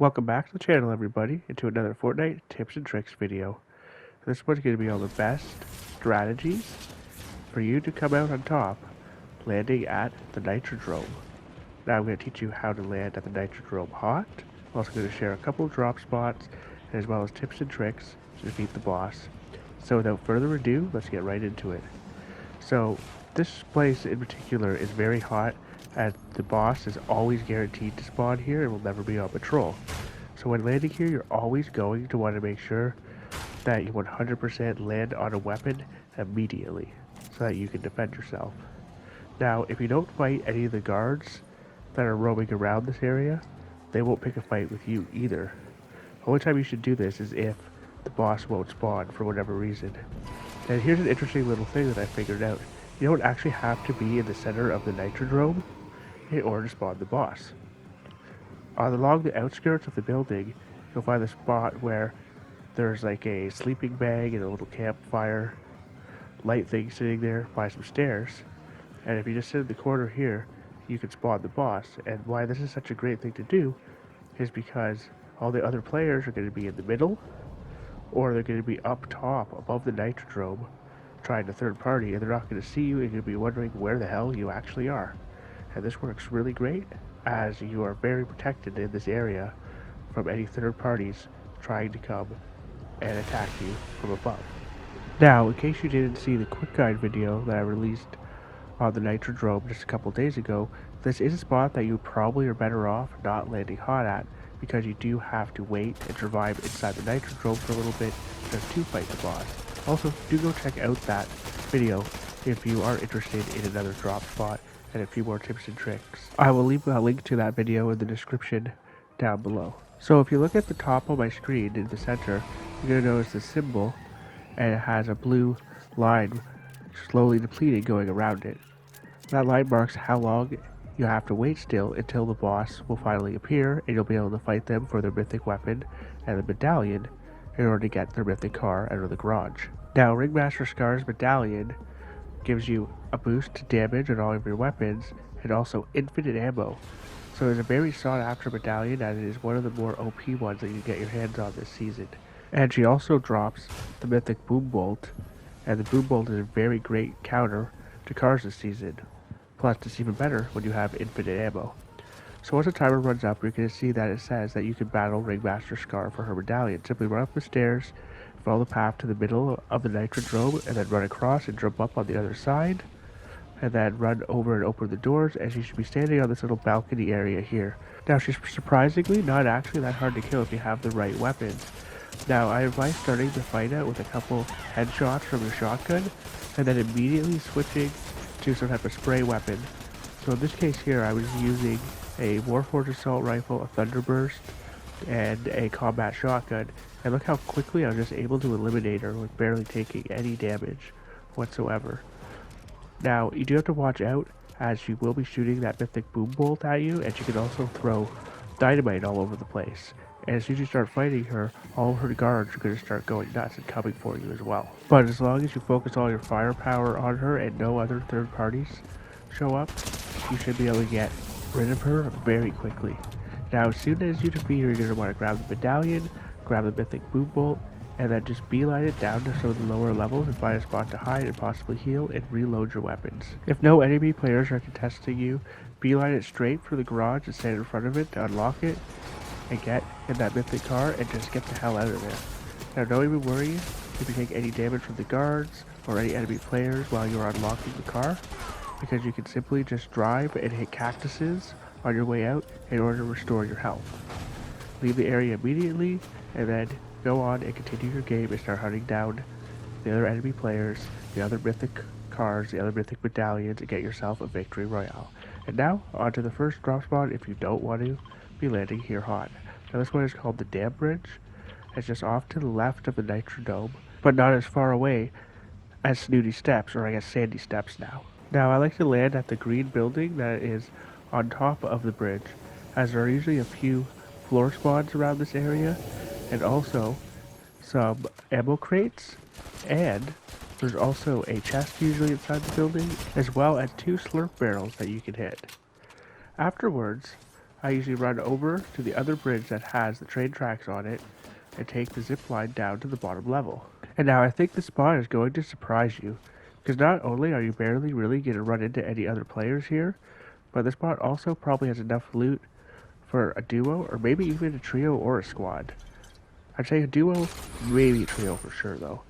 Welcome back to the channel, everybody, and to another Fortnite tips and tricks video. This one's going to be all the best strategies for you to come out on top landing at the Nitrodrome. Now I'm going to teach you how to land at the Nitrodrome hot. I'm also going to share a couple of drop spots as well as tips and tricks to defeat the boss. So without further ado, let's get right into it. So this place in particular is very hot, as the boss is always guaranteed to spawn here and will never be on patrol. So when landing here, you're always going to want to make sure that you 100% land on a weapon immediately so that you can defend yourself. Now, if you don't fight any of the guards that are roaming around this area, they won't pick a fight with you either. The only time you should do this is if the boss won't spawn for whatever reason. And here's an interesting little thing that I figured out. You don't actually have to be in the center of the Nitrodrome in order to spawn the boss. Along the outskirts of the building, you'll find a spot where there's like a sleeping bag and a little campfire light thing sitting there by some stairs. And if you just sit in the corner here, you can spawn the boss. And why this is such a great thing to do is because all the other players are going to be in the middle, or they're going to be up top above the Nitrodrome trying to third party, and they're not going to see you and you'll be wondering where the hell you actually are. And this works really great, as you are very protected in this area from any third parties trying to come and attack you from above. Now, in case you didn't see the quick guide video that I released on the Nitrodrome just a couple days ago, this is a spot that you probably are better off not landing hot at, because you do have to wait and survive inside the Nitrodrome for a little bit just to fight the boss. Also, do go check out that video if you are interested in another drop spot and a few more tips and tricks. I will leave a link to that video in the description down below. So if you look at the top of my screen in the center, you're going to notice the symbol, and it has a blue line slowly depleting going around it. That line marks how long you have to wait still until the boss will finally appear, and you'll be able to fight them for their mythic weapon and the medallion in order to get their mythic car out of the garage. Now, Ringmaster Scar's medallion gives you a boost to damage on all of your weapons and also infinite ammo. So it's a very sought after medallion, as it is one of the more OP ones that you can get your hands on this season. And she also drops the mythic boom bolt, and the boom bolt is a very great counter to cars this season. Plus, it's even better when you have infinite ammo. So once the timer runs up, you're going to see that it says that you can battle Ringmaster Scar for her medallion. Simply run up the stairs, follow the path to the middle of the Nitrodrome, and then run across and jump up on the other side, and then run over and open the doors, and she should be standing on this little balcony area here. Now, she's surprisingly not actually that hard to kill if you have the right weapons. Now, I advise starting the fight out with a couple headshots from your shotgun, and then immediately switching to some type of spray weapon. So in this case here, I was using a Warforged assault rifle, a Thunderburst, and a combat shotgun, and look how quickly I was just able to eliminate her with barely taking any damage whatsoever. Now, you do have to watch out, as she will be shooting that mythic boom bolt at you, and she can also throw dynamite all over the place. And as soon as you start fighting her, all of her guards are going to start going nuts and coming for you as well. But as long as you focus all your firepower on her and no other third parties show up, you should be able to get rid of her very quickly. Now, as soon as you defeat her, you're going to want to grab the medallion, grab the mythic boom bolt, and then just beeline it down to some of the lower levels and find a spot to hide and possibly heal and reload your weapons. If no enemy players are contesting you, beeline it straight for the garage and stand in front of it to unlock it and get in that mythic car and just get the hell out of there. Now, don't even worry if you take any damage from the guards or any enemy players while you're unlocking the car, because you can simply just drive and hit cactuses on your way out in order to restore your health. Leave the area immediately and then go on and continue your game and start hunting down the other enemy players, the other mythic cars, the other mythic medallions, and get yourself a victory royale. And now, on to the first drop spot if you don't want to be landing here hot. Now, this one is called the Dam Bridge. It's just off to the left of the Nitrodome, but not as far away as Snooty Steps, or I guess Sandy Steps now. Now, I like to land at the green building that is on top of the bridge, as there are usually a few floor spawns around this area, and also some ammo crates, and there's also a chest usually inside the building, as well as 2 slurp barrels that you can hit. Afterwards, I usually run over to the other bridge that has the train tracks on it and take the zip line down to the bottom level. And now I think this spot is going to surprise you, because not only are you barely really going to run into any other players here, but the spot also probably has enough loot for a duo, or maybe even a trio or a squad. I'd say a duo, maybe a trio for sure though.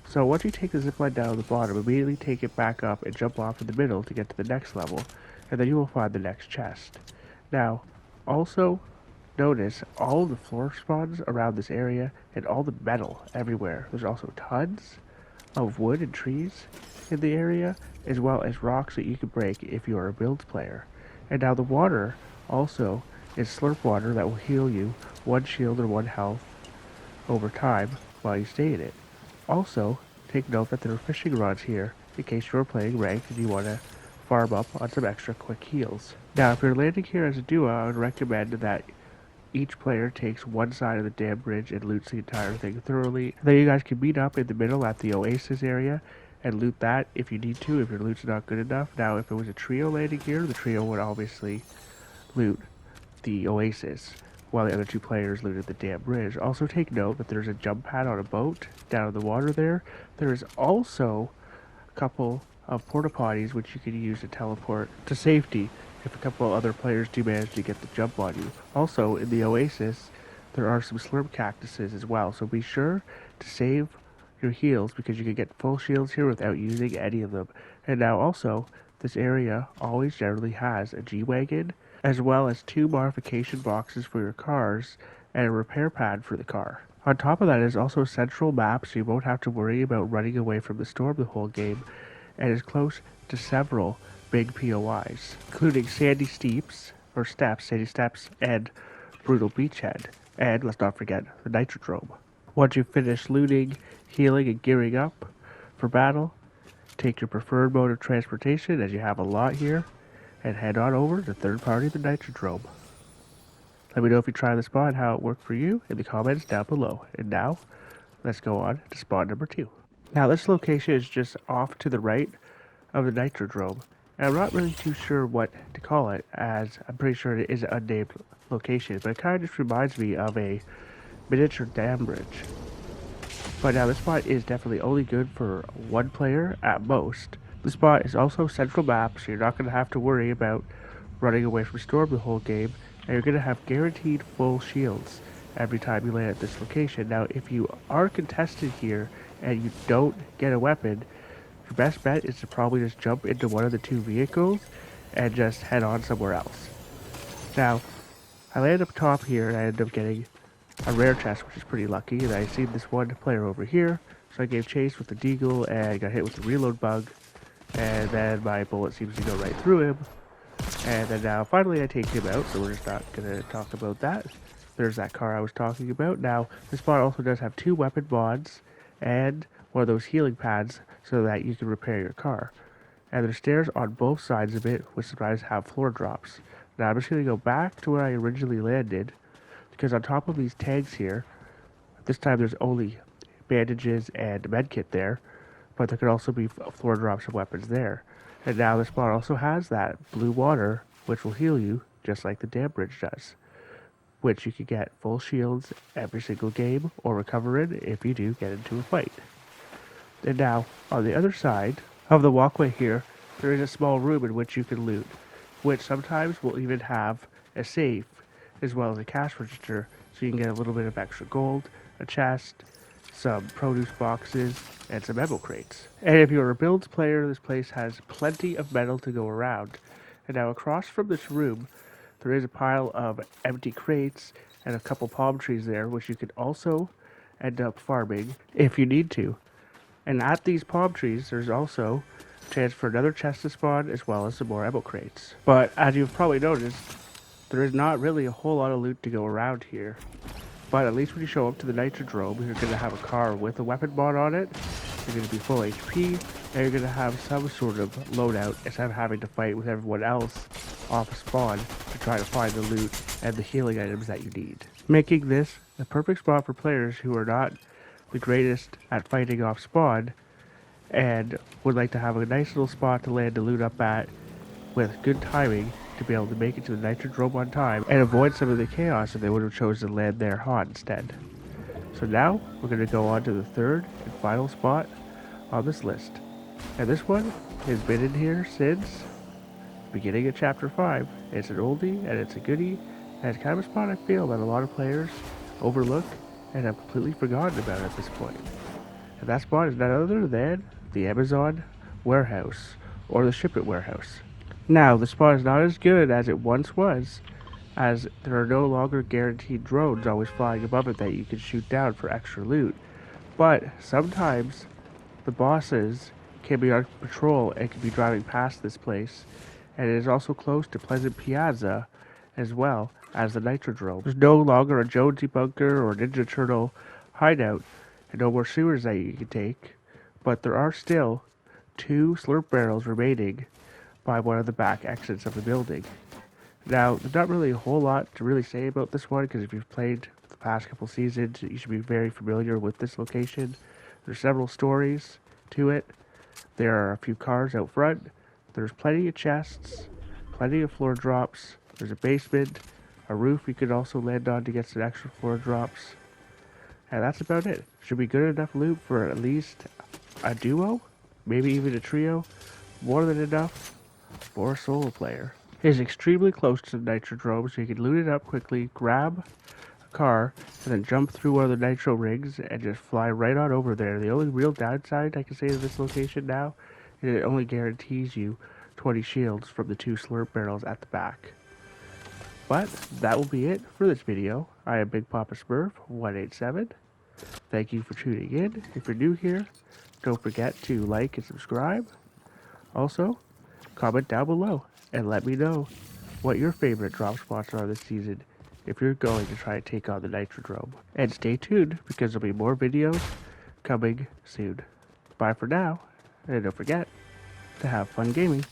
So once you take the zipline down to the bottom, immediately take it back up and jump off in the middle to get to the next level, and then you will find the next chest. Now, also notice all of the floor spawns around this area and all the metal everywhere. There's also tons of wood and trees in the area, as well as rocks that you can break if you are a build player. And now the water also is slurp water that will heal you 1 shield or 1 health over time while you stay in it. Also, take note that there are fishing rods here in case you're playing ranked and you want to farm up on some extra quick heals. Now, if you're landing here as a duo, I would recommend that each player takes one side of the dam bridge and loots the entire thing thoroughly. Then you guys can meet up in the middle at the oasis area and loot that if you need to, if your loot's not good enough. Now, if it was a trio landing here, the trio would obviously loot the oasis while the other 2 players looted the dam bridge. Also take note that there's a jump pad on a boat down in the water there. There is also a couple of porta potties which you can use to teleport to safety if a couple of other players do manage to get the jump on you. Also, in the oasis, there are some slurp cactuses as well, so be sure to save your heals because you can get full shields here without using any of them. And now also, this area always generally has a G-Wagon, as well as 2 modification boxes for your cars and a repair pad for the car. On top of that is also a central map, so you won't have to worry about running away from the storm the whole game, and is close to several big POIs, including Sandy Steeps, and Brutal Beachhead, and let's not forget the Nitrodrome. Once you finish looting, healing, and gearing up for battle, take your preferred mode of transportation, as you have a lot here, and head on over to third party the Nitrodrome. Let me know if you try the spot and how it worked for you in the comments down below. And now, let's go on to spot number 2. Now this location is just off to the right of the Nitrodrome, and I'm not really too sure what to call it, as I'm pretty sure it is an unnamed location, but it kind of just reminds me of a miniature dam bridge. But now this spot is definitely only good for 1 player at most. The spot is also central map, so you're not going to have to worry about running away from storm the whole game, and you're going to have guaranteed full shields every time you land at this location. Now, if you are contested here and you don't get a weapon, your best bet is to probably just jump into one of the 2 vehicles and just head on somewhere else. Now, I landed up top here and I ended up getting a rare chest, which is pretty lucky, and I seen this one player over here, so I gave chase with the deagle and got hit with the reload bug, and then my bullet seems to go right through him, and then now finally I take him out, so we're just not going to talk about that. There's that car I was talking about. Now, this spot also does have 2 weapon mods and one of those healing pads so that you can repair your car. And there's stairs on both sides of it, which sometimes have floor drops. Now I'm just going to go back to where I originally landed, because on top of these tags here, this time there's only bandages and medkit there, but there could also be floor drops of weapons there. And now this spot also has that blue water, which will heal you, just like the dam bridge does, which you can get full shields every single game, or recover in if you do get into a fight. And now, on the other side of the walkway here, there is a small room in which you can loot, which sometimes will even have a safe, as well as a cash register, so you can get a little bit of extra gold, a chest, some produce boxes, and some ammo crates. And if you're a builds player, this place has plenty of metal to go around. And now across from this room, there is a pile of empty crates and a couple palm trees there, which you could also end up farming if you need to. And at these palm trees, there's also a chance for another chest to spawn, as well as some more ammo crates. But as you've probably noticed, there is not really a whole lot of loot to go around here. But at least when you show up to the Nitrodrome, you're going to have a car with a weapon mod on it, you're going to be full HP, and you're going to have some sort of loadout instead of having to fight with everyone else off spawn to try to find the loot and the healing items that you need. Making this the perfect spot for players who are not the greatest at fighting off spawn and would like to have a nice little spot to land to loot up at with good timing to be able to make it to the Nitrodrome on time and avoid some of the chaos if they would have chosen to land there hot instead. So now, we're going to go on to the third and final spot on this list. And this one has been in here since the beginning of Chapter 5. It's an oldie, and it's a goodie, and it's kind of a spot I feel that a lot of players overlook and have completely forgotten about at this point. And that spot is none other than the Amazon warehouse, or the Shipment warehouse. Now, the spot is not as good as it once was, as there are no longer guaranteed drones always flying above it that you can shoot down for extra loot. But sometimes the bosses can be on patrol and can be driving past this place, and it is also close to Pleasant Piazza as well as the Nitrodrome. There's no longer a Jonesy bunker or Ninja Turtle hideout, and no more sewers that you can take, but there are still 2 slurp barrels remaining by one of the back exits of the building. Now, there's not really a whole lot to really say about this one, because if you've played the past couple seasons, you should be very familiar with this location. There's several stories to it. There are a few cars out front. There's plenty of chests, plenty of floor drops. There's a basement, a roof you could also land on to get some extra floor drops. And that's about it. Should be good enough loot for at least a duo, maybe even a trio. More than enough for a solo player. It is extremely close to the Nitrodrome, so you can loot it up quickly, grab a car, and then jump through one of the Nitro rigs and just fly right on over there. The only real downside I can say to this location now is it only guarantees you 20 shields from the 2 slurp barrels at the back. But that will be it for this video. I am Big Papa Smurf 187. Thank you for tuning in. If you're new here, don't forget to like and subscribe. Also, comment down below and let me know what your favorite drop spots are this season if you're going to try and take on the Nitrodrome. And stay tuned, because there'll be more videos coming soon. Bye for now, and don't forget to have fun gaming.